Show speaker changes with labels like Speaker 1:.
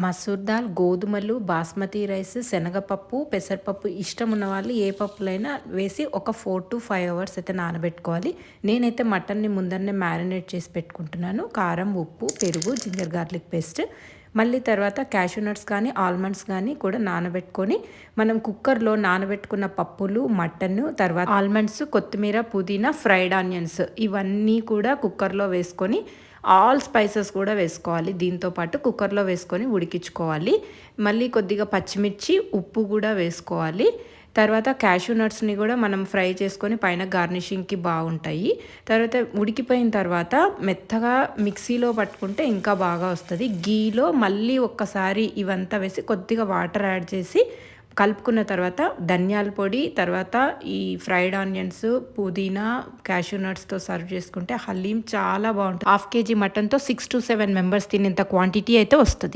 Speaker 1: మసూర్ దాల్, గోధుమలు, బాస్మతి రైస్, శనగపప్పు, పెసరపప్పు ఇష్టం ఉన్న వాళ్ళు ఏ పప్పులైనా వేసి ఒక 4 to 5 అవర్స్ అయితే నానబెట్టుకోవాలి. నేనైతే మటన్ని ముందరనే మ్యారినేట్ చేసి పెట్టుకుంటున్నాను. కారం, ఉప్పు, పెరుగు, జింజర్ గార్లిక్ పేస్ట్. మళ్ళీ తర్వాత క్యాషూ నట్స్ కానీ ఆల్మండ్స్ కానీ కూడా నానబెట్టుకొని మనం కుక్కర్లో నానబెట్టుకున్న పప్పులు, మటన్, తర్వాత ఆల్మండ్స్, కొత్తిమీర, పుదీనా, ఫ్రైడ్ ఆనియన్స్ ఇవన్నీ కూడా కుక్కర్లో వేసుకొని ఆల్ స్పైసెస్ కూడా వేసుకోవాలి. దీంతో పాటు కుక్కర్లో వేసుకొని ఉడికించుకోవాలి. మళ్ళీ కొద్దిగా పచ్చిమిర్చి, ఉప్పు కూడా వేసుకోవాలి. తర్వాత క్యాషూ నట్స్ని కూడా మనం ఫ్రై చేసుకొని పైన గార్నిషింగ్కి బాగుంటాయి. తర్వాత ఉడికిపోయిన తర్వాత మెత్తగా మిక్సీలో పట్టుకుంటే ఇంకా బాగా వస్తుంది. గీలో మళ్ళీ ఒక్కసారి ఇవంతా వేసి కొద్దిగా వాటర్ యాడ్ చేసి కలుపుకున్న తర్వాత ధనియాల పొడి, తర్వాత ఈ ఫ్రైడ్ ఆనియన్స్, పుదీనా, క్యాషూ నట్స్తో సర్వ్ చేసుకుంటే హలీం చాలా బాగుంటుంది. 1/2 kg మటన్తో 6 to 7 మెంబర్స్ తినేంత క్వాంటిటీ అయితే వస్తుంది.